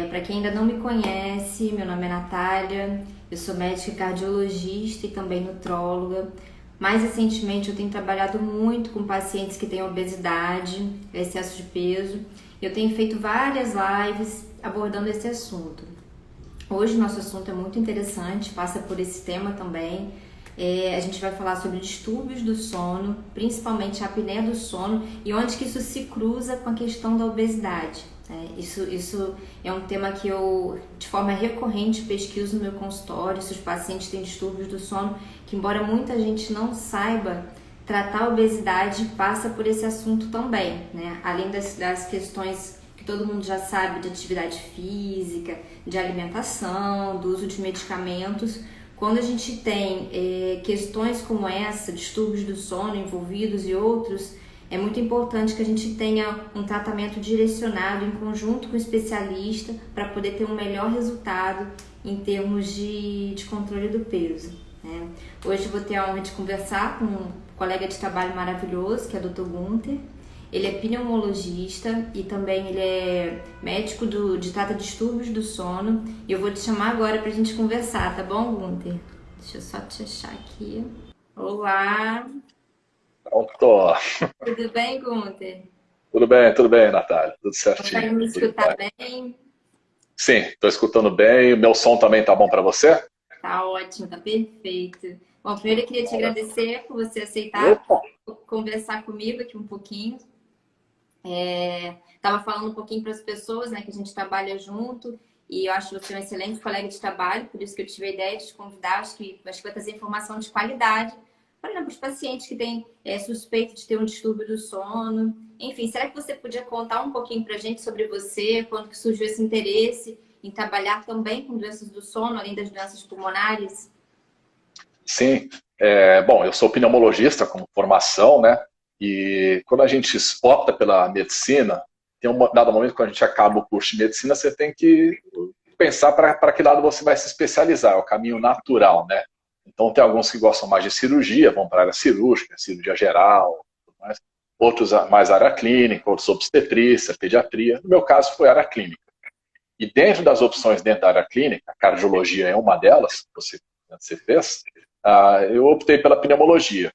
Para quem ainda não me conhece, meu nome é Natália, eu sou médica cardiologista e também nutróloga. Mais recentemente eu tenho trabalhado muito com pacientes que têm obesidade, excesso de peso. Eu tenho feito várias lives abordando esse assunto. Hoje nosso assunto é muito interessante, passa por esse tema também. A gente vai falar sobre distúrbios do sono, principalmente a apneia do sono e onde que isso se cruza com a questão da obesidade. Isso é um tema que eu, de forma recorrente, pesquiso no meu consultório, se os pacientes têm distúrbios do sono, que embora muita gente não saiba, tratar a obesidade passa por esse assunto também, né? Além das questões que todo mundo já sabe de atividade física, de alimentação, do uso de medicamentos. Quando a gente tem questões como essa, distúrbios do sono envolvidos e outros, é muito importante que a gente tenha um tratamento direcionado em conjunto com o especialista para poder ter um melhor resultado em termos de controle do peso, né? Hoje eu vou ter a honra de conversar com um colega de trabalho maravilhoso, que é o Dr. Gunther. Ele é pneumologista e também ele é médico de trata distúrbios do sono. E eu vou te chamar agora pra gente conversar, tá bom, Gunther? Deixa eu só te achar aqui. Olá, Pronto. tudo bem, Gunther? Tudo bem, Natália. Tudo Consegue certinho. me Tudo escutar bem. bem? Sim, estou escutando bem. O meu som também tá bom para você? Tá ótimo, tá perfeito. Bom, primeiro eu queria te agradecer por você aceitar Opa. conversar comigo aqui um pouquinho. Estava falando um pouquinho para as pessoas, né, que a gente trabalha junto e eu acho você um excelente colega de trabalho, por isso que eu tive a ideia de te convidar. Acho que vai trazer informação de qualidade para os pacientes que têm suspeito de ter um distúrbio do sono. Enfim, será que você podia contar um pouquinho para a gente sobre você, quando que surgiu esse interesse em trabalhar também com doenças do sono, além das doenças pulmonares? Sim. Bom, eu sou pneumologista com formação, né? E quando a gente opta pela medicina, tem um dado momento quando a gente acaba o curso de medicina, você tem que pensar para que lado você vai se especializar. É o caminho natural, né? Então tem alguns que gostam mais de cirurgia, vão para a área cirúrgica, cirurgia geral, tudo mais. Outros mais área clínica, outros obstetrícia, pediatria. No meu caso foi área clínica. E dentro das opções dentro da área clínica, a cardiologia é uma delas, que você fez, eu optei pela pneumologia.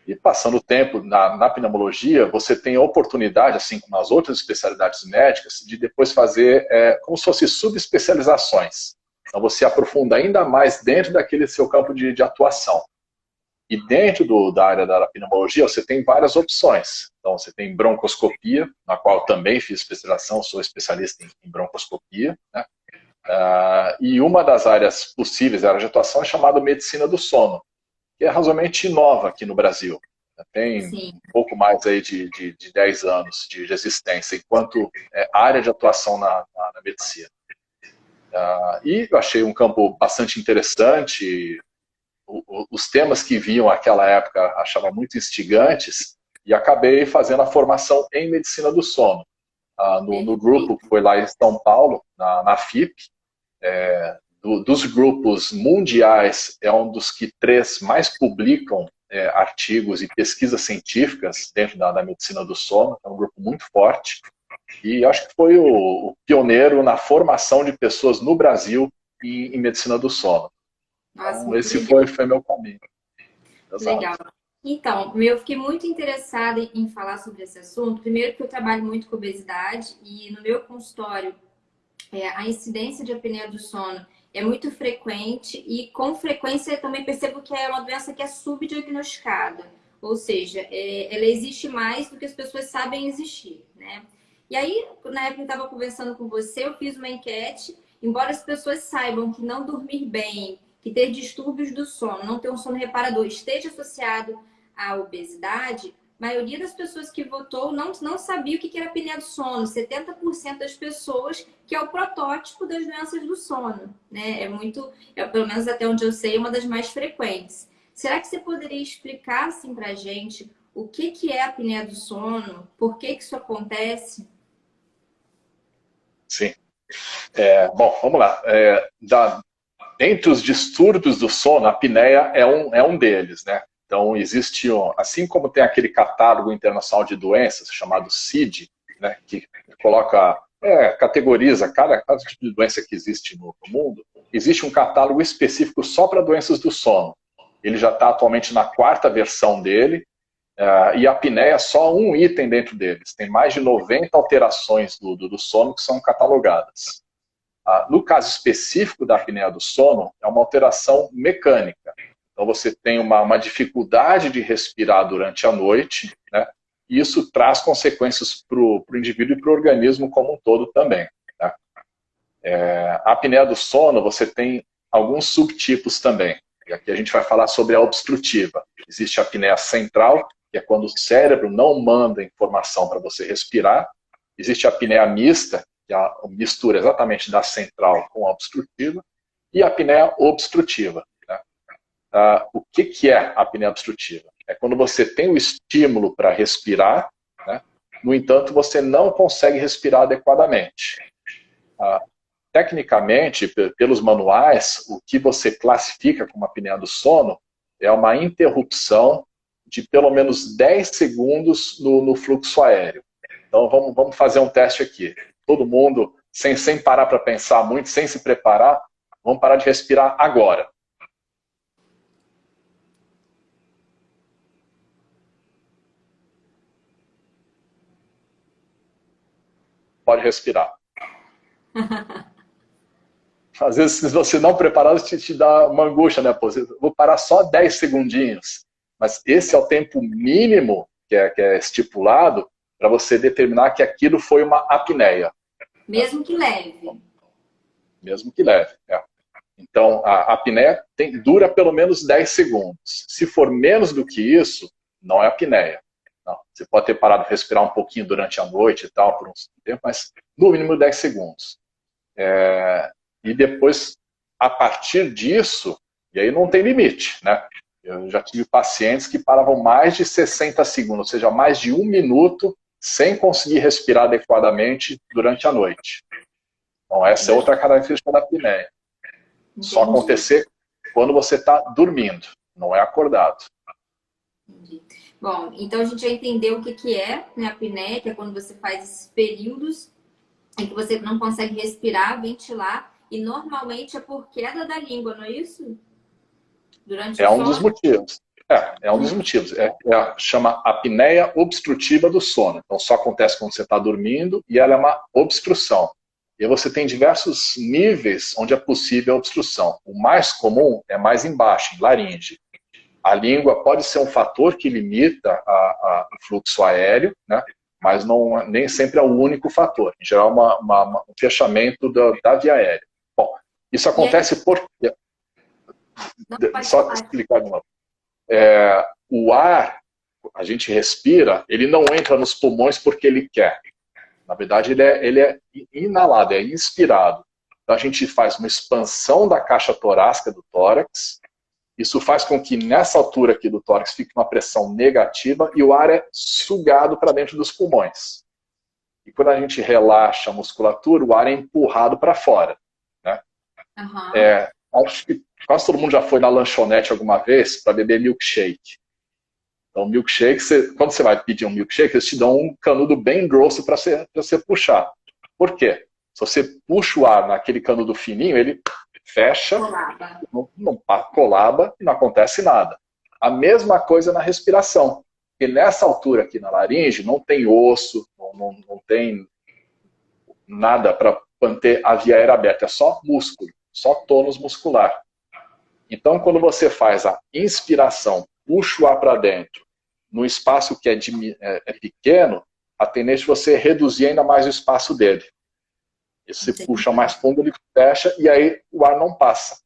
E passando o tempo na pneumologia, você tem a oportunidade, assim como nas outras especialidades médicas, de depois fazer como se fossem subespecializações. Então você aprofunda ainda mais dentro daquele seu campo de atuação. E dentro da área da pneumologia, você tem várias opções. Então, você tem broncoscopia, na qual também fiz especialização, sou especialista em broncoscopia, né? E uma das áreas possíveis, área de atuação, é chamada medicina do sono, que é razoavelmente nova aqui no Brasil. Tem um Sim, pouco mais aí de 10 anos de existência, enquanto área de atuação na medicina. E eu achei um campo bastante interessante. Os temas que viam naquela época achava muito instigantes e acabei fazendo a formação em medicina do sono. No grupo que perfeito. foi lá em São Paulo, na FIP, dos grupos mundiais, é um dos que três mais publicam artigos e pesquisas científicas dentro da medicina do sono. É um grupo muito forte e acho que foi o pioneiro na formação de pessoas no Brasil em medicina do sono. Nossa, Então, muito esse legal. foi meu caminho. Legal. Exato. Então, eu fiquei muito interessada em falar sobre esse assunto. Primeiro, porque eu trabalho muito com obesidade e no meu consultório a incidência de apneia do sono é muito frequente e com frequência eu também percebo que é uma doença que é subdiagnosticada. Ou seja, ela existe mais do que as pessoas sabem existir, né? E aí, na época que eu estava conversando com você, eu fiz uma enquete. Embora as pessoas saibam que não dormir bem, que ter distúrbios do sono, não ter um sono reparador, esteja associado à obesidade, a maioria das pessoas que votou não sabia o que era apneia do sono. 70% das pessoas, que é o protótipo das doenças do sono, né? Pelo menos até onde eu sei, uma das mais frequentes. Será que você poderia explicar assim pra gente o que é a apneia do sono? Por que isso acontece? Sim. Bom, vamos lá. Entre os distúrbios do sono, a apneia é um deles, né? Então, existe, assim como tem aquele catálogo internacional de doenças, chamado CID, né, que coloca categoriza cada tipo de doença que existe no mundo. Existe um catálogo específico só para doenças do sono. Ele já está atualmente na 4ª versão dele, e a apneia é só um item dentro deles. Tem mais de 90 alterações do sono que são catalogadas. No caso específico da apneia do sono, é uma alteração mecânica. Então você tem uma dificuldade de respirar durante a noite, né? E isso traz consequências para o indivíduo e para o organismo como um todo também. Tá? A apneia do sono, você tem alguns subtipos também. E aqui a gente vai falar sobre a obstrutiva. Existe a apneia central, que é quando o cérebro não manda informação para você respirar. Existe a apneia mista, que é a mistura exatamente da central com a obstrutiva. E a apneia obstrutiva. Né? O que é a apneia obstrutiva? É quando você tem o estímulo para respirar, né? No entanto, você não consegue respirar adequadamente. Tecnicamente, pelos manuais, o que você classifica como apneia do sono é uma interrupção de pelo menos 10 segundos no fluxo aéreo. Então, vamos fazer um teste aqui. Todo mundo, sem parar para pensar muito, sem se preparar, vamos parar de respirar agora. Pode respirar. Às vezes, se você não preparado, te dá uma angústia, né? Pô, vou parar só 10 segundinhos. Mas esse é o tempo mínimo que é estipulado para você determinar que aquilo foi uma apneia. Mesmo que leve. Mesmo que leve, Então, a apneia dura pelo menos 10 segundos. Se for menos do que isso, não é apneia. Não. Você pode ter parado de respirar um pouquinho durante a noite e tal, por um tempo, mas no mínimo 10 segundos. E depois, a partir disso, e aí não tem limite, né? Eu já tive pacientes que paravam mais de 60 segundos, ou seja, mais de 1 minuto, sem conseguir respirar adequadamente durante a noite. Então, essa é outra característica da apneia. Só acontecer quando você está dormindo, não é acordado. Entendi. Bom, então a gente já entendeu o que é, né, a apneia, que é quando você faz esses períodos em que você não consegue respirar, ventilar, e normalmente é por queda da língua, não é isso? Durante o É um sono? dos motivos. É um dos motivos. Chama apneia obstrutiva do sono. Então, só acontece quando você está dormindo e ela é uma obstrução. E você tem diversos níveis onde é possível a obstrução. O mais comum é mais embaixo, em laringe. A língua pode ser um fator que limita o fluxo aéreo, né? Mas nem sempre é o único fator. Em geral, um fechamento da via aérea. Bom, isso acontece porque... Só explicar de novo. O ar, a gente respira, ele não entra nos pulmões porque ele quer. Na verdade, ele é inalado, é inspirado. Então, a gente faz uma expansão da caixa torácica do tórax. Isso faz com que, nessa altura aqui do tórax, fique uma pressão negativa e o ar é sugado para dentro dos pulmões. E quando a gente relaxa a musculatura, o ar é empurrado para fora. Né? Uhum. Acho que quase todo mundo já foi na lanchonete alguma vez para beber milkshake. Então, milkshake, quando você vai pedir um milkshake, eles te dão um canudo bem grosso para você puxar. Por quê? Se você puxa o ar naquele canudo fininho, ele fecha, colaba e não acontece nada. A mesma coisa na respiração. Porque nessa altura aqui na laringe não tem osso, não tem nada para manter a via aérea aberta, é só músculo, só tônus muscular. Então, quando você faz a inspiração, puxa o ar para dentro, no espaço que é pequeno, a tendência é você reduzir ainda mais o espaço dele. E se puxa mais fundo, ele fecha e aí o ar não passa.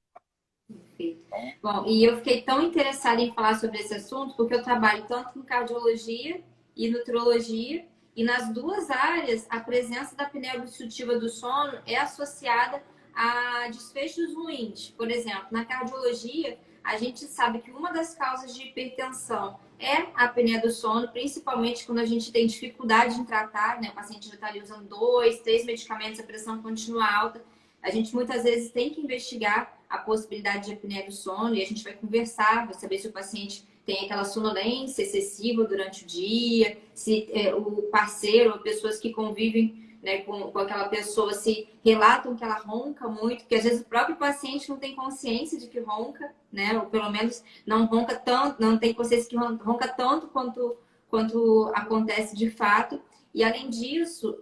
Perfeito. Bom, e eu fiquei tão interessada em falar sobre esse assunto porque eu trabalho tanto em cardiologia e nutrologia, e nas duas áreas a presença da apneia obstrutiva do sono é associada a desfechos ruins. Por exemplo, na cardiologia, a gente sabe que uma das causas de hipertensão é a apneia do sono, principalmente quando a gente tem dificuldade em tratar, né? O paciente já está ali usando 2, 3 medicamentos, a pressão continua alta. A gente muitas vezes tem que investigar a possibilidade de apneia do sono e a gente vai conversar, vai saber se o paciente tem aquela sonolência excessiva durante o dia, se o parceiro ou pessoas que convivem né, com aquela pessoa, se relatam que ela ronca muito, porque às vezes o próprio paciente não tem consciência de que ronca, né? Ou pelo menos não ronca tanto, não tem consciência que ronca tanto quanto acontece de fato. E além disso,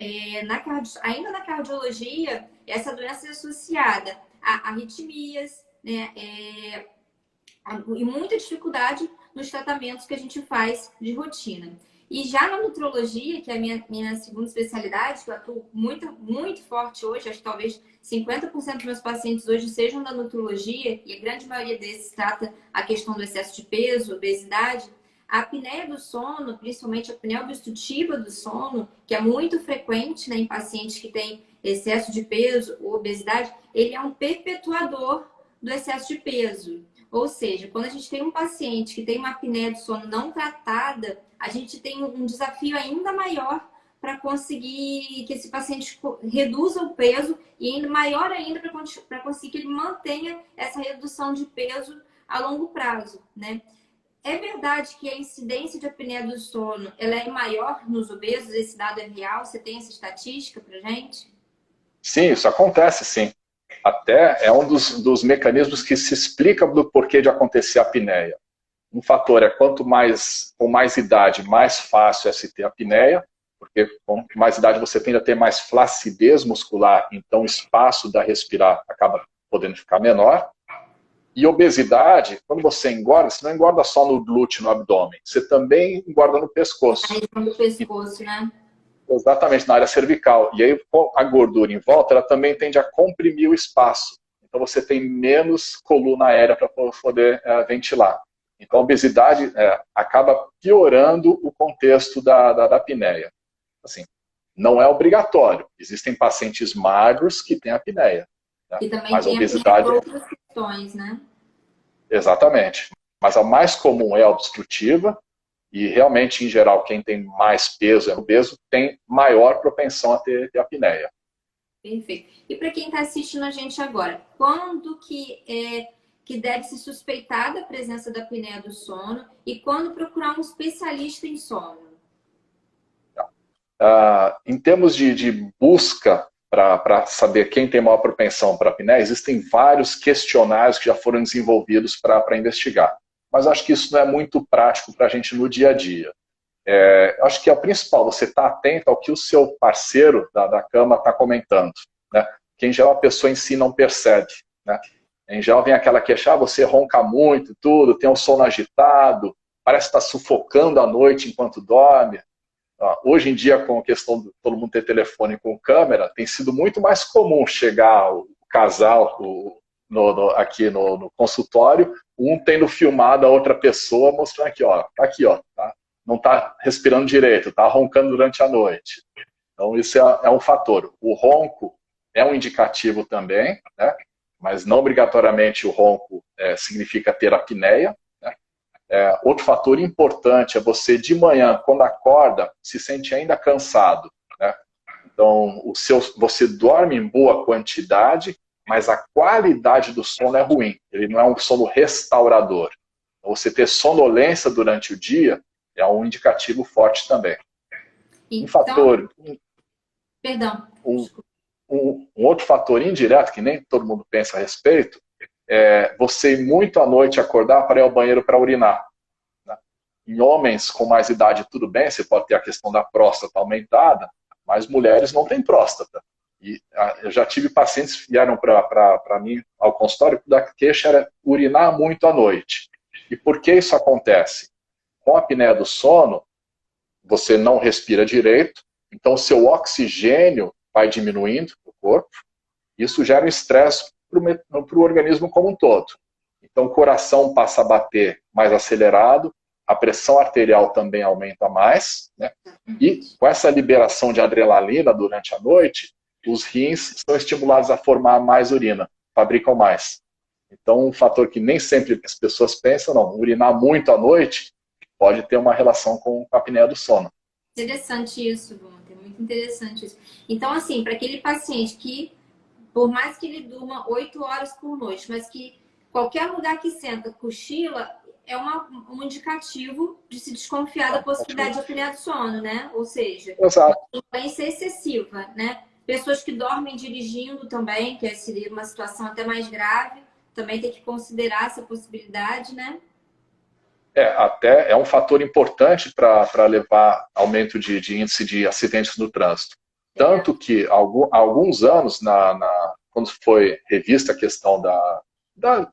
ainda na cardiologia, essa doença é associada a arritmias, né? E muita dificuldade nos tratamentos que a gente faz de rotina. E já na nutrologia, que é a minha segunda especialidade, que eu atuo muito, muito forte hoje, acho que talvez 50% dos meus pacientes hoje sejam da nutrologia, e a grande maioria desses trata a questão do excesso de peso, obesidade. A apneia do sono, principalmente a apneia obstrutiva do sono, que é muito frequente, né, em pacientes que têm excesso de peso ou obesidade, ele é um perpetuador do excesso de peso. Ou seja, quando a gente tem um paciente que tem uma apneia do sono não tratada, a gente tem um desafio ainda maior para conseguir que esse paciente reduza o peso e ainda maior ainda para conseguir que ele mantenha essa redução de peso a longo prazo, né? É verdade que a incidência de apneia do sono ela é maior nos obesos? Esse dado é real? Você tem essa estatística para gente? Sim, isso acontece, sim. Até é um dos mecanismos que se explica do porquê de acontecer a apneia. Um fator é quanto mais, com mais idade, mais fácil é se ter apneia, porque com mais idade você tende a ter mais flacidez muscular, então o espaço da respirar acaba podendo ficar menor. E obesidade, quando você engorda, você não engorda só no glúteo, no abdômen, você também engorda no pescoço. A região do pescoço, né? Exatamente, na área cervical. E aí a gordura em volta, ela também tende a comprimir o espaço. Então você tem menos coluna aérea para poder ventilar. Então a obesidade acaba piorando o contexto da apneia. Assim, não é obrigatório. Existem pacientes magros que têm apneia. Né? E também Mas a tem obesidade... outras questões, né? Exatamente. Mas a mais comum é a obstrutiva. E realmente, em geral, quem tem mais peso, é obeso, tem maior propensão a ter apneia. Perfeito. E para quem está assistindo a gente agora, quando que deve se suspeitar da presença da apneia do sono e quando procurar um especialista em sono? Em termos de busca para saber quem tem maior propensão para apneia, existem vários questionários que já foram desenvolvidos para investigar. Mas acho que isso não é muito prático para a gente no dia a dia. Acho que é o principal, você está atento ao que o seu parceiro da cama está comentando. Né? Que em geral a pessoa em si não percebe. Né? Em geral vem aquela queixa, você ronca muito, tudo, tem um sono agitado, parece estar sufocando à noite enquanto dorme. Hoje em dia, com a questão de todo mundo ter telefone com câmera, tem sido muito mais comum chegar o casal aqui no consultório, um tendo filmado a outra pessoa, mostrando aqui, ó, tá aqui, ó, tá? Não está respirando direito, está roncando durante a noite. Então, isso é um fator. O ronco é um indicativo também, né? Mas não obrigatoriamente o ronco significa ter apneia. Né? Outro fator importante é você, de manhã, quando acorda, se sente ainda cansado. Né? Então, você dorme em boa quantidade, mas a qualidade do sono é ruim. Ele não é um sono restaurador. Então, você ter sonolência durante o dia é um indicativo forte também. Então, um fator... Perdão. Um outro fator indireto, que nem todo mundo pensa a respeito, é você ir muito à noite acordar para ir ao banheiro para urinar. Né? Em homens com mais idade, tudo bem, você pode ter a questão da próstata aumentada, mas mulheres não têm próstata. E eu já tive pacientes que vieram para mim ao consultório, da queixa era urinar muito à noite. E por que isso acontece? Com a apneia do sono, você não respira direito, então o seu oxigênio vai diminuindo no corpo, isso gera um estresse para o organismo como um todo. Então o coração passa a bater mais acelerado, a pressão arterial também aumenta mais, né? E com essa liberação de adrenalina durante a noite, os rins são estimulados a formar mais urina, fabricam mais. Então um fator que nem sempre as pessoas pensam, não, urinar muito à noite pode ter uma relação com a apneia do sono. Interessante isso, Gunter, muito interessante isso. Então, assim, para aquele paciente que, por mais que ele durma 8 horas por noite, mas que qualquer lugar que senta, cochila, é um indicativo de se desconfiar da possibilidade de apneia do sono, né? Ou seja, Exato. uma sonolência excessiva, né? Pessoas que dormem dirigindo também, que seria uma situação até mais grave, também tem que considerar essa possibilidade, né? Até é um fator importante para levar aumento de índice de acidentes no trânsito. Tanto que, há alguns anos, quando foi revista a questão da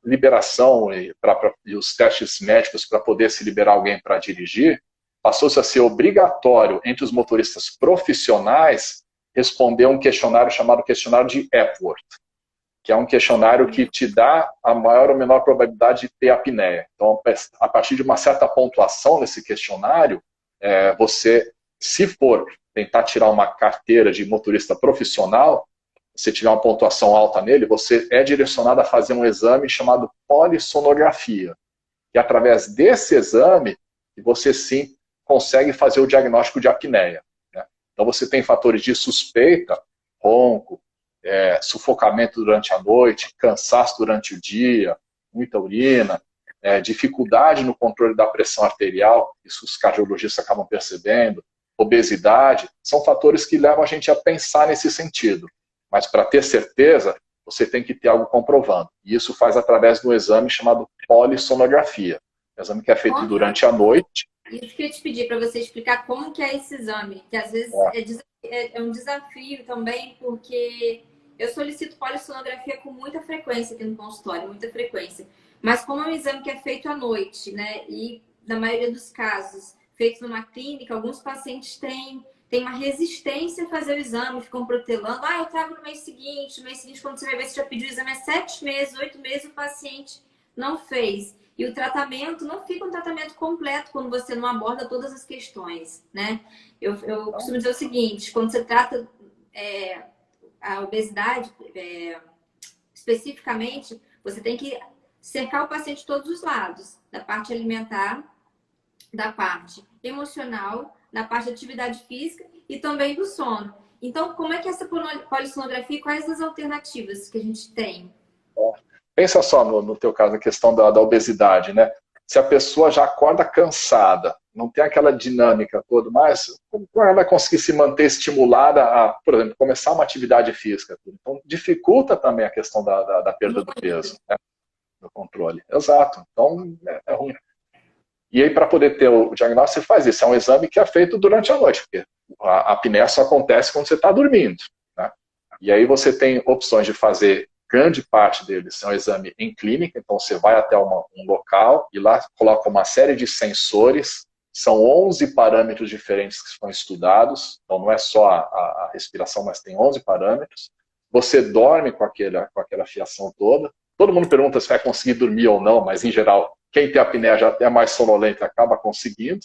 liberação e os testes médicos para poder se liberar alguém para dirigir, passou-se a ser obrigatório entre os motoristas profissionais responder um questionário chamado questionário de Epworth, que é um questionário que te dá a maior ou menor probabilidade de ter apneia. Então, a partir de uma certa pontuação nesse questionário, você, se for tentar tirar uma carteira de motorista profissional, se tiver uma pontuação alta nele, você é direcionado a fazer um exame chamado polissonografia, que através desse exame, você sim consegue fazer o diagnóstico de apneia, né? Então, você tem fatores de suspeita, ronco, sufocamento durante a noite, cansaço durante o dia, muita urina, dificuldade no controle da pressão arterial, isso os cardiologistas acabam percebendo, obesidade, são fatores que levam a gente a pensar nesse sentido. Mas para ter certeza, você tem que ter algo comprovando. E isso faz através do exame chamado polissonografia. Um exame que é feito durante a noite. Isso que eu ia te pedir para você explicar como que é esse exame, que às vezes é um desafio também, porque eu solicito polissonografia com muita frequência aqui no consultório, muita frequência. Mas como é um exame que é feito à noite, né? E na maioria dos casos, feito numa clínica, alguns pacientes têm uma resistência a fazer o exame, ficam protelando. Eu trago no mês seguinte. No mês seguinte, quando você vai ver se já pediu o exame há 7 meses, 8 meses, o paciente não fez. E o tratamento não fica um tratamento completo quando você não aborda todas as questões, né? Eu costumo dizer o seguinte, quando você trata a obesidade, especificamente, você tem que cercar o paciente de todos os lados, da parte alimentar, da parte emocional, da parte de atividade física e também do sono. Então, como é que essa polissonografia, quais as alternativas que a gente tem? Pensa só no teu caso, a questão da obesidade, né? Se a pessoa já acorda cansada, não tem aquela dinâmica toda, mas como ela vai conseguir se manter estimulada a, por exemplo, começar uma atividade física? Então, dificulta também a questão da perda do peso, né? Do controle. Exato. Então, é ruim. E aí, para poder ter o diagnóstico, você faz isso. É um exame que é feito durante a noite, porque a apneia só acontece quando você está dormindo, né? E aí você tem opções de fazer, grande parte deles é um exame em clínica, então você vai até um local e lá coloca uma série de sensores, são 11 parâmetros diferentes que são estudados, então não é só a respiração, mas tem 11 parâmetros. Você dorme com aquela fiação toda. Todo mundo pergunta se vai conseguir dormir ou não, mas em geral, quem tem apneia já é mais sonolento acaba conseguindo.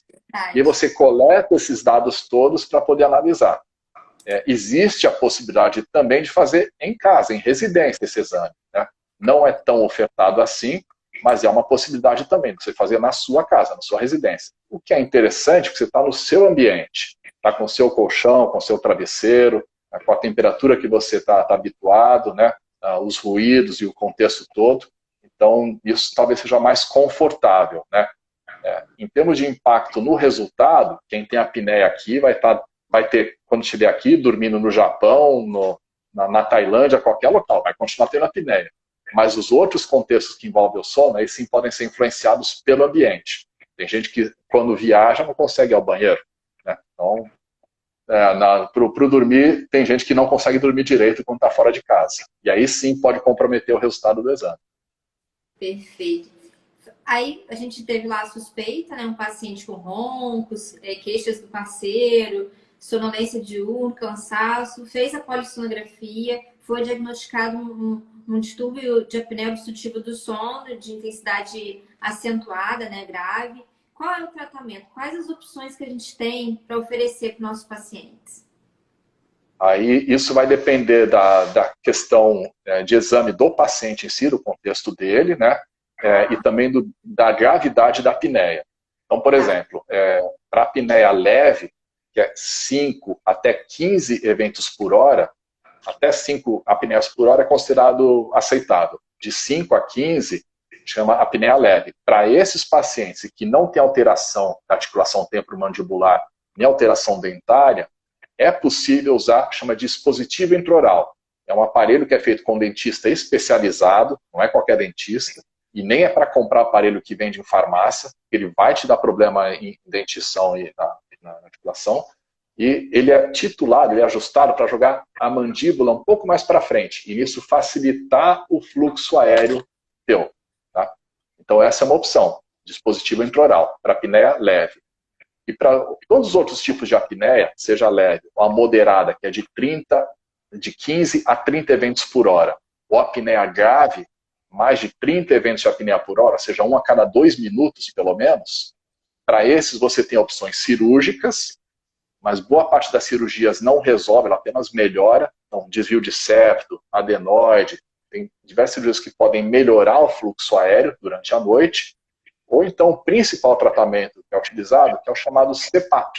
E aí você coleta esses dados todos para poder analisar. Existe a possibilidade também de fazer em casa, em residência, esse exame, né? Não é tão ofertado assim, mas é uma possibilidade também, de você fazer na sua casa, na sua residência. O que é interessante é que você está no seu ambiente, está com o seu colchão, com o seu travesseiro, com a temperatura que você está habituado, né? Os ruídos e o contexto todo. Então, isso talvez seja mais confortável, né? Em termos de impacto no resultado, quem tem apneia aqui vai ter, quando estiver aqui, dormindo no Japão, na Tailândia, qualquer local, vai continuar tendo apneia. Mas os outros contextos que envolvem o sono, aí sim podem ser influenciados pelo ambiente. Tem gente que, quando viaja, não consegue ir ao banheiro, né? Então, para o dormir, tem gente que não consegue dormir direito quando está fora de casa. E aí sim pode comprometer o resultado do exame. Perfeito. Aí a gente teve lá a suspeita, né? Um paciente com roncos, queixas do parceiro, sonolência diurna, cansaço, fez a polissonografia, foi diagnosticado um distúrbio de apneia obstrutiva do sono, de intensidade acentuada, né? Grave. Qual é o tratamento? Quais as opções que a gente tem para oferecer para os nossos pacientes? Aí isso vai depender da questão de exame do paciente em si, do contexto dele, né? E também da gravidade da apneia. Então, por exemplo, para apneia leve, que é 5 até 15 eventos por hora, até 5 apneias por hora é considerado aceitável. De 5 a 15 chama apneia leve. Para esses pacientes que não têm alteração da articulação temporomandibular, nem alteração dentária, é possível usar, chama de dispositivo intraoral. É um aparelho que é feito com um dentista especializado, não é qualquer dentista, e nem é para comprar aparelho que vende em farmácia, ele vai te dar problema em dentição e na articulação, e ele é titulado, ele é ajustado para jogar a mandíbula um pouco mais para frente, e nisso facilitar o fluxo aéreo teu. Tá? Então essa é uma opção, dispositivo intraoral, para apneia leve. E para todos os outros tipos de apneia, seja leve ou a moderada, que é de 15 a 30 eventos por hora, ou apneia grave, mais de 30 eventos de apneia por hora, ou seja, um a cada 2 minutos, pelo menos, para esses você tem opções cirúrgicas, mas boa parte das cirurgias não resolve, ela apenas melhora. Então, desvio de septo, adenoide, tem diversas cirurgias que podem melhorar o fluxo aéreo durante a noite. Ou então, o principal tratamento que é utilizado, que é o chamado CPAP,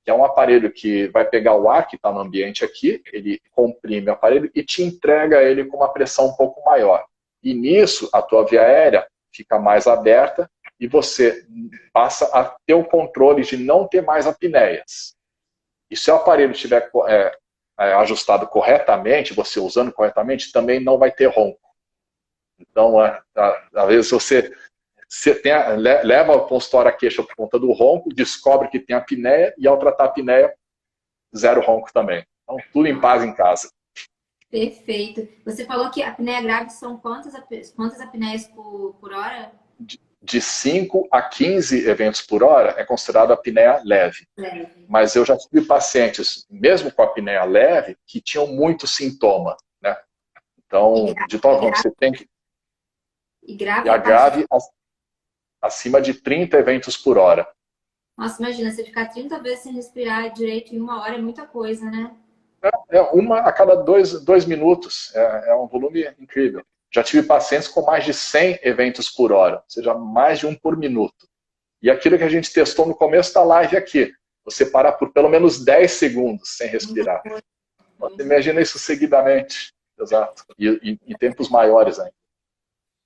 que é um aparelho que vai pegar o ar que está no ambiente aqui, ele comprime o aparelho e te entrega ele com uma pressão um pouco maior. E nisso, a tua via aérea fica mais aberta e você passa a ter o controle de não ter mais apneias. E se o aparelho estiver ajustado corretamente, você usando corretamente, também não vai ter ronco. Então, às vezes você leva o consultório a queixa por conta do ronco, descobre que tem apneia e ao tratar a apneia, zero ronco também. Então, tudo em paz em casa. Perfeito. Você falou que a apneia grave são quantas apneias por hora? De 5 a 15 eventos por hora é considerado apneia leve. Mas eu já tive pacientes, mesmo com apneia leve, que tinham muito sintoma. Né? Então, de tal forma, você tem que... E a grave acima de 30 eventos por hora. Nossa, imagina, você ficar 30 vezes sem respirar direito em 1 hora é muita coisa, né? Uma a cada 2 minutos. É um volume incrível. Já tive pacientes com mais de 100 eventos por hora, ou seja, mais de 1 por minuto. E aquilo que a gente testou no começo da live aqui, você parar por pelo menos 10 segundos sem respirar. Você imagina isso seguidamente. Exato. E em tempos maiores ainda.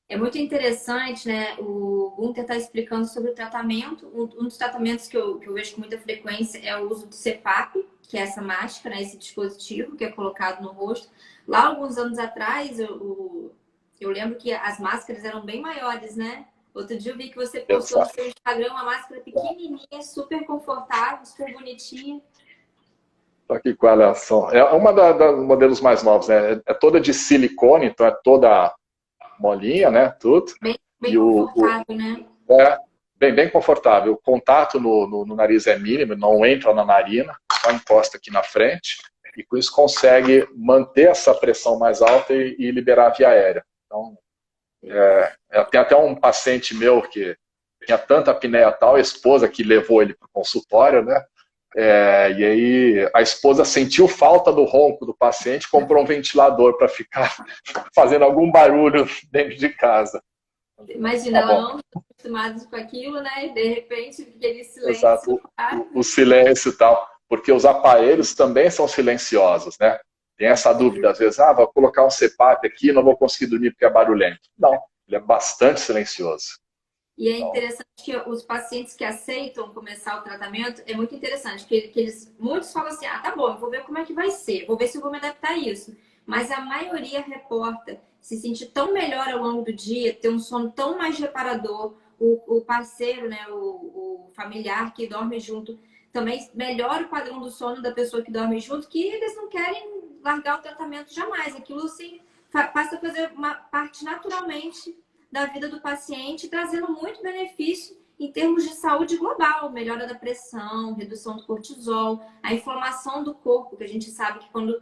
É muito interessante, né? O Gunther está explicando sobre o tratamento. Um dos tratamentos que eu vejo com muita frequência é o uso do CPAP, que é essa máscara, né? Esse dispositivo que é colocado no rosto. Lá, alguns anos atrás, eu lembro que as máscaras eram bem maiores, né? Outro dia eu vi que você postou no seu Instagram uma máscara pequenininha, super confortável, super bonitinha. Estou aqui com ela. É uma dos modelos mais novos, né? É toda de silicone, então é toda molinha, né? Tudo. Bem confortável, né? Bem confortável. O contato no nariz é mínimo, não entra na narina, só encosta aqui na frente. E com isso consegue manter essa pressão mais alta e liberar a via aérea. Então, tem até um paciente meu que tinha tanta apneia tal, a esposa que levou ele para o consultório, né? E aí a esposa sentiu falta do ronco do paciente, comprou um ventilador para ficar fazendo algum barulho dentro de casa. Imagina, ela não está acostumada com aquilo, né? E de repente, aquele silêncio. Exato, o silêncio e tal. Porque os aparelhos também são silenciosos, né? Tem essa dúvida, às vezes, vou colocar um CPAP aqui, não vou conseguir dormir porque é barulhento. Não, ele é bastante silencioso. E é interessante que os pacientes que aceitam começar o tratamento, é muito interessante, que muitos falam assim, tá bom, eu vou ver como é que vai ser, vou ver se eu vou me adaptar a isso. Mas a maioria reporta se sentir tão melhor ao longo do dia, ter um sono tão mais reparador, o parceiro, né, o familiar que dorme junto, também melhora o padrão do sono da pessoa que dorme junto, que eles não querem largar o tratamento jamais. Aquilo, assim, passa a fazer uma parte naturalmente da vida do paciente, trazendo muito benefício em termos de saúde global, melhora da pressão, redução do cortisol, a inflamação do corpo, que a gente sabe que quando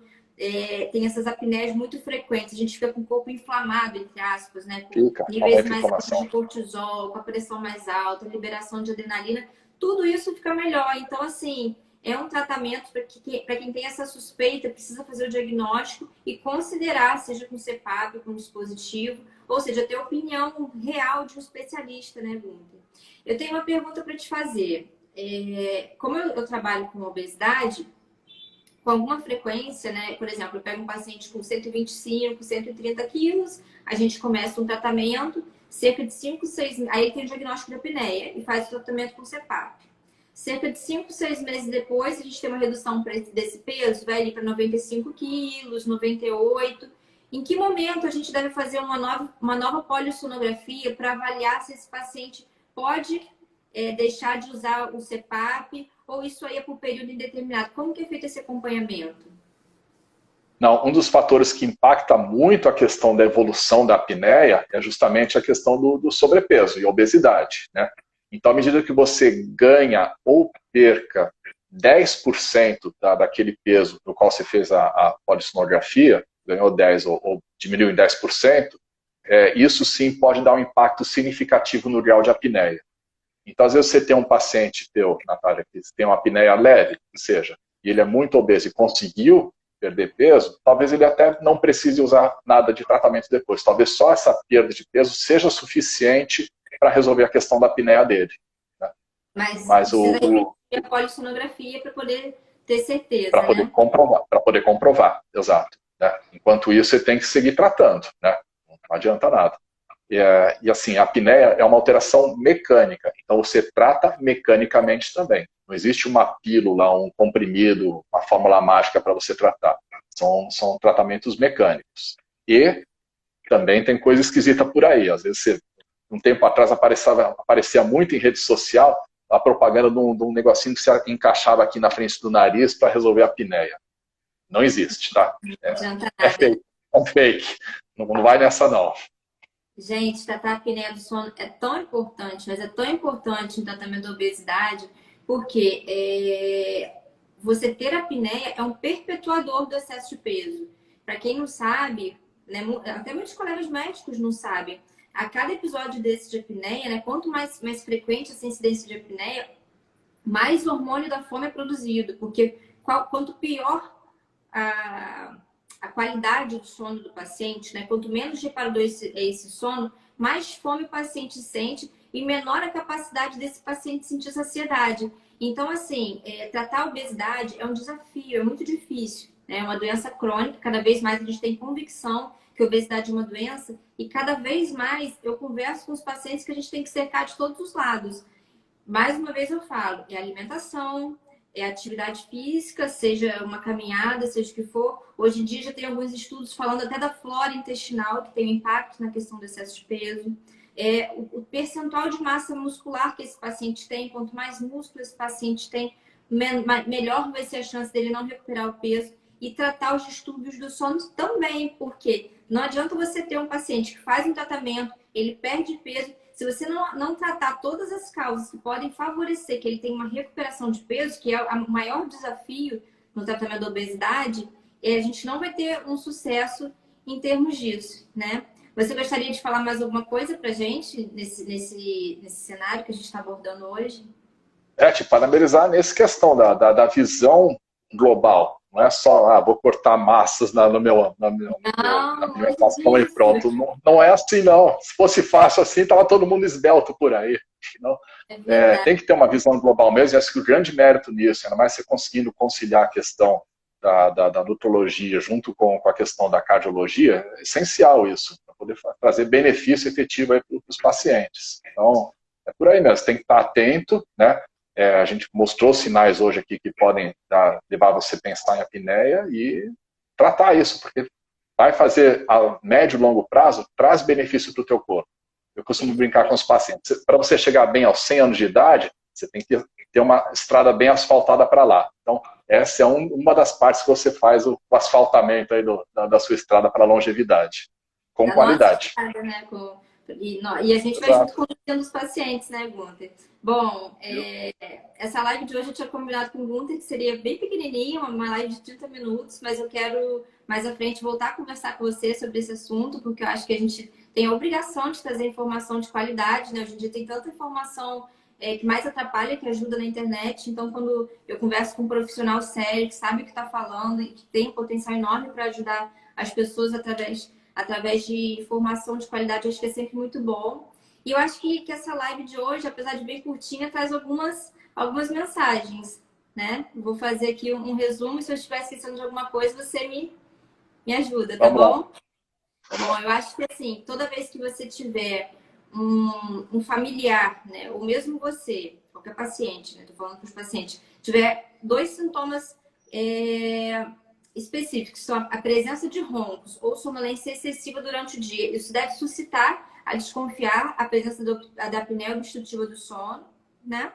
tem essas apneias muito frequentes, a gente fica com o corpo inflamado, entre aspas, né? Com níveis mais altos de cortisol, com a pressão mais alta, liberação de adrenalina, tudo isso fica melhor. Então, assim, é um tratamento para quem tem essa suspeita, precisa fazer o diagnóstico e considerar, seja com CPAP, com dispositivo, ou seja, ter opinião real de um especialista, né, Gunther? Eu tenho uma pergunta para te fazer. Como eu trabalho com obesidade, com alguma frequência, né? Por exemplo, eu pego um paciente com 125, 130 quilos, a gente começa um tratamento. cerca de 5, 6 meses. Aí ele tem o diagnóstico de apneia e faz o tratamento com CPAP. Cerca de 5, 6 meses depois, a gente tem uma redução desse peso, vai ali para 95 quilos, 98. Em que momento a gente deve fazer uma nova polissonografia para avaliar se esse paciente pode deixar de usar o CPAP ou isso aí é por período indeterminado? Como que é feito esse acompanhamento? Não, um dos fatores que impacta muito a questão da evolução da apneia é justamente a questão do sobrepeso e obesidade, né? Então, à medida que você ganha ou perca 10% daquele peso no qual você fez a polissonografia, ganhou 10 ou diminuiu em 10%, isso sim pode dar um impacto significativo no grau de apneia. Então, às vezes você tem um paciente teu, Natália, que tem uma apneia leve, que seja, e ele é muito obeso e conseguiu perder peso, talvez ele até não precise usar nada de tratamento depois. Talvez só essa perda de peso seja suficiente para resolver a questão da apneia dele. Né? Mas precisa repetir a polissonografia para poder ter certeza, né? Para poder comprovar, exato. Né? Enquanto isso, você tem que seguir tratando, né? Não adianta nada. E assim, a apneia é uma alteração mecânica, então você trata mecanicamente também. Não existe uma pílula, um comprimido, uma fórmula mágica para você tratar. São tratamentos mecânicos. E também tem coisa esquisita por aí. Às vezes, um tempo atrás, aparecia muito em rede social a propaganda de um negocinho que se encaixava aqui na frente do nariz para resolver a apneia. Não existe, tá? Não adianta É nada. fake. É fake. Não vai nessa, não. Gente, tratar a apneia do sono é tão importante, mas é tão importante no tratamento da obesidade, porque você ter apneia é um perpetuador do excesso de peso. Para quem não sabe, né, até muitos colegas médicos não sabem, a cada episódio desse de apneia, né, quanto mais frequente essa incidência de apneia, mais hormônio da fome é produzido, porque quanto pior a qualidade do sono do paciente, né? Quanto menos reparador é esse sono, mais fome o paciente sente e menor a capacidade desse paciente sentir saciedade. Então, assim, tratar a obesidade é um desafio, é muito difícil. Né? É uma doença crônica, cada vez mais a gente tem convicção que a obesidade é uma doença e cada vez mais eu converso com os pacientes que a gente tem que cercar de todos os lados. Mais uma vez eu falo, é alimentação, é atividade física, seja uma caminhada, seja o que for. Hoje em dia já tem alguns estudos falando até da flora intestinal, que tem um impacto na questão do excesso de peso. O percentual de massa muscular que esse paciente tem, quanto mais músculo esse paciente tem, melhor vai ser a chance dele não recuperar o peso. E tratar os distúrbios do sono também, porque não adianta você ter um paciente que faz um tratamento, ele perde peso, se você não tratar todas as causas que podem favorecer que ele tenha uma recuperação de peso, que é o maior desafio no tratamento da obesidade, a gente não vai ter um sucesso em termos disso, né? Você gostaria de falar mais alguma coisa pra gente nesse cenário que a gente está abordando hoje? Parabenizar nessa questão da visão global. Não é só, vou cortar massas na minha alimentação e pronto. Não é assim, não. Se fosse fácil assim, estava todo mundo esbelto por aí. Não? Tem que ter uma visão global mesmo, e acho que o grande mérito nisso, ainda mais você conseguindo conciliar a questão da nutrologia junto com a questão da cardiologia, é essencial isso, para poder trazer benefício efetivo para os pacientes. Então, é por aí mesmo, tem que estar atento, né? A gente mostrou sinais hoje aqui que podem levar você a pensar em apneia e tratar isso, porque vai fazer a médio e longo prazo, traz benefício para o teu corpo. Eu costumo brincar com os pacientes. Para você chegar bem aos 100 anos de idade, você tem que ter uma estrada bem asfaltada para lá. Então, essa é uma das partes que você faz o asfaltamento aí da sua estrada para a longevidade, com qualidade. Nossa, né? E a gente vai junto conhecendo os pacientes, né, Gunter? Bom, essa live de hoje eu tinha combinado com o Gunter que seria bem pequenininha, uma live de 30 minutos, mas eu quero mais à frente voltar a conversar com você sobre esse assunto, porque eu acho que a gente tem a obrigação de trazer informação de qualidade, né? Hoje em dia tem tanta informação que mais atrapalha que ajuda na internet, então quando eu converso com um profissional sério, que sabe o que está falando e que tem um potencial enorme para ajudar as pessoas através de informação de qualidade, eu acho que é sempre muito bom. E eu acho que essa live de hoje, apesar de bem curtinha, traz algumas mensagens, né? Vou fazer aqui um resumo, e se eu estiver esquecendo de alguma coisa, você me ajuda, tá bom? Bom, eu acho que assim, toda vez que você tiver um familiar, né? Ou mesmo você, qualquer paciente, né? Tô falando para os pacientes, tiver dois sintomas específicos, que são a presença de roncos ou sonolência excessiva durante o dia, isso deve suscitar a desconfiar a presença da apneia obstrutiva do sono, né?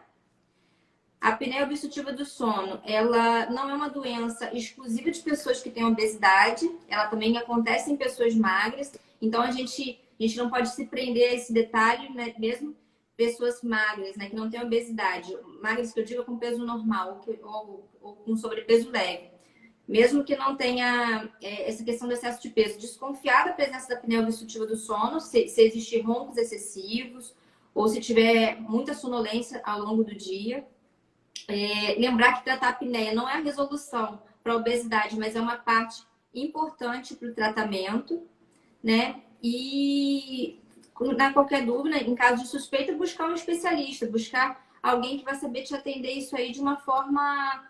A apneia obstrutiva do sono, ela não é uma doença exclusiva de pessoas que têm obesidade, ela também acontece em pessoas magras, então a gente não pode se prender a esse detalhe, né? Mesmo pessoas magras, né, que não têm obesidade, magras que eu digo com peso normal ou com sobrepeso leve. Mesmo que não tenha essa questão do excesso de peso, desconfiar da presença da apneia obstrutiva do sono, se existir roncos excessivos ou se tiver muita sonolência ao longo do dia. Lembrar que tratar a apneia não é a resolução para a obesidade, mas é uma parte importante para o tratamento, né? E na qualquer dúvida, em caso de suspeita, buscar um especialista, buscar alguém que vai saber te atender isso aí de uma forma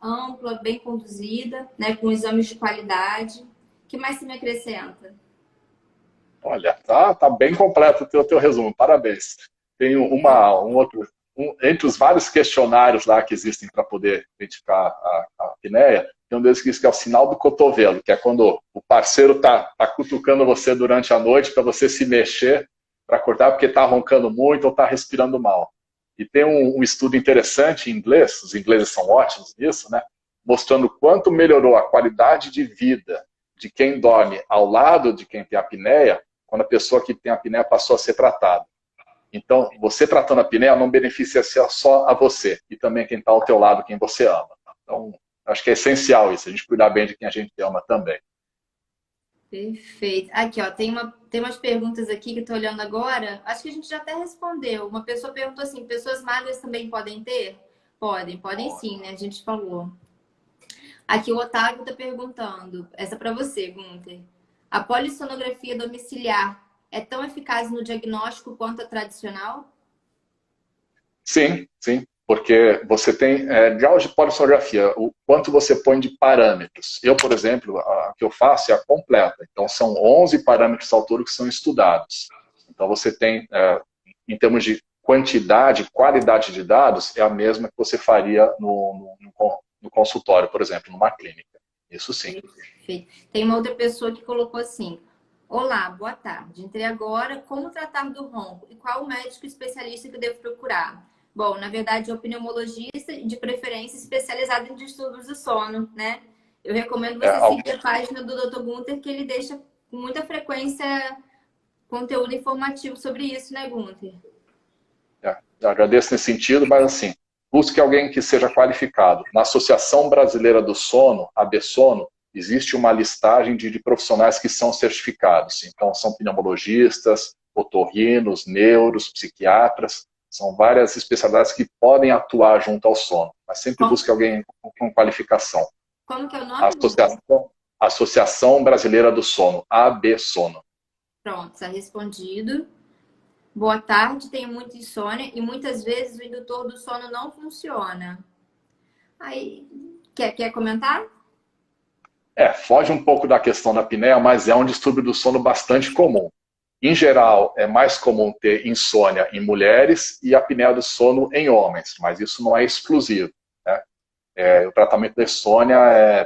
ampla, bem conduzida, né? Com exames de qualidade. O que mais você me acrescenta? Olha, tá bem completo o teu resumo, parabéns. Tem entre os vários questionários lá que existem para poder identificar a apneia, tem um deles que diz que é o sinal do cotovelo, que é quando o parceiro tá cutucando você durante a noite para você se mexer para acordar porque está roncando muito ou está respirando mal. E tem um estudo interessante em inglês, os ingleses são ótimos nisso, né? Mostrando quanto melhorou a qualidade de vida de quem dorme ao lado de quem tem apneia, quando a pessoa que tem apneia passou a ser tratada. Então, você tratando a apneia não beneficia só a você, e também quem está ao teu lado, quem você ama. Então, acho que é essencial isso, a gente cuidar bem de quem a gente ama também. Perfeito. Aqui, ó, tem umas perguntas aqui que eu tô olhando agora. Acho que a gente já até respondeu. Uma pessoa perguntou assim: pessoas magras também podem ter? Podem sim, né? A gente falou. Aqui o Otávio tá perguntando, essa para você, Gunther. A polissonografia domiciliar é tão eficaz no diagnóstico quanto a tradicional? Sim, sim, porque você tem grau de polissonografia, o quanto você põe de parâmetros. Eu, por exemplo, a que eu faço é a completa. Então, são 11 parâmetros ao todo que são estudados. Então, você tem, em termos de quantidade, qualidade de dados, é a mesma que você faria no consultório, por exemplo, numa clínica. Isso sim. Perfeito. Tem uma outra pessoa que colocou assim: olá, boa tarde. Entrei agora. Como tratar do ronco? E qual o médico especialista que eu devo procurar? Bom, na verdade, é o pneumologista, de preferência especializado em distúrbios do sono, né? Eu recomendo você seguir a página do Dr. Gunther, que ele deixa com muita frequência conteúdo informativo sobre isso, né, Gunther? Eu agradeço nesse sentido, mas assim, busque alguém que seja qualificado. Na Associação Brasileira do Sono, a ABSONO, existe uma listagem de profissionais que são certificados. Então, são pneumologistas, otorrinos, neuros, psiquiatras, são várias especialidades que podem atuar junto ao sono, mas sempre busque alguém com qualificação. Como que é o nome? Associação Brasileira do Sono, ABSONO. Pronto, está respondido. Boa tarde, tenho muita insônia e muitas vezes o indutor do sono não funciona. Aí, quer comentar? Foge um pouco da questão da apneia, mas é um distúrbio do sono bastante comum. Em geral, é mais comum ter insônia em mulheres e apneia do sono em homens, mas isso não é exclusivo. Né? O tratamento da insônia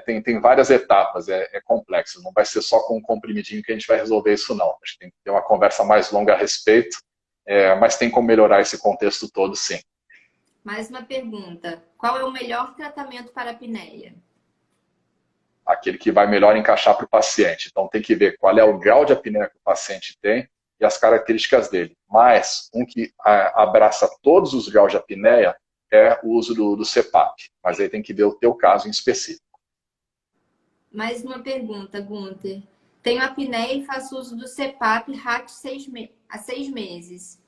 tem várias etapas, é complexo. Não vai ser só com um comprimidinho que a gente vai resolver isso, não. Acho que tem que ter uma conversa mais longa a respeito, mas tem como melhorar esse contexto todo, sim. Mais uma pergunta. Qual é o melhor tratamento para a apneia? Aquele que vai melhor encaixar para o paciente. Então tem que ver qual é o grau de apneia que o paciente tem e as características dele. Mas um que abraça todos os graus de apneia é o uso do CPAP. Mas aí tem que ver o teu caso em específico. Mais uma pergunta, Gunther. Tenho apneia e faço uso do CPAP há 6 meses.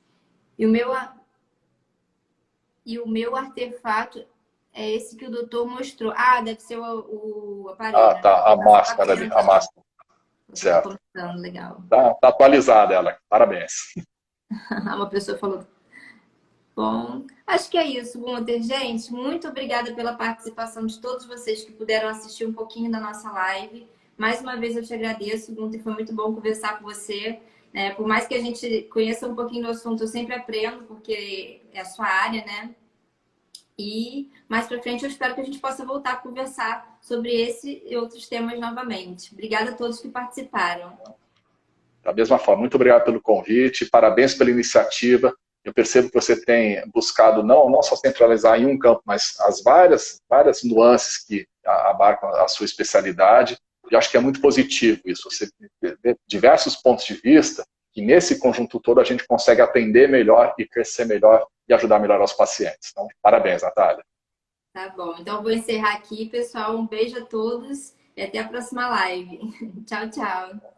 E o meu artefato é esse que o doutor mostrou. Ah, deve ser o aparelho. Ah, tá. Né? A máscara ali. A máscara. Certo. Legal. Tá atualizada ela. Parabéns. Uma pessoa falou. Bom, acho que é isso, Gunther. Gente, muito obrigada pela participação de todos vocês que puderam assistir um pouquinho da nossa live. Mais uma vez eu te agradeço, Gunther. Foi muito bom conversar com você. né? Por mais que a gente conheça um pouquinho do assunto, eu sempre aprendo, porque é a sua área, né? E mais para frente eu espero que a gente possa voltar a conversar sobre esse e outros temas novamente. Obrigada a todos que participaram. Da mesma forma, muito obrigado pelo convite, parabéns pela iniciativa. Eu percebo que você tem buscado não só centralizar em um campo, mas as várias nuances que abarcam a sua especialidade. Eu acho que é muito positivo isso, você vê diversos pontos de vista, e nesse conjunto todo a gente consegue atender melhor e crescer melhor e ajudar melhor aos pacientes. Então, parabéns, Natália. Tá bom, então eu vou encerrar aqui, pessoal. Um beijo a todos e até a próxima live. Tchau, tchau.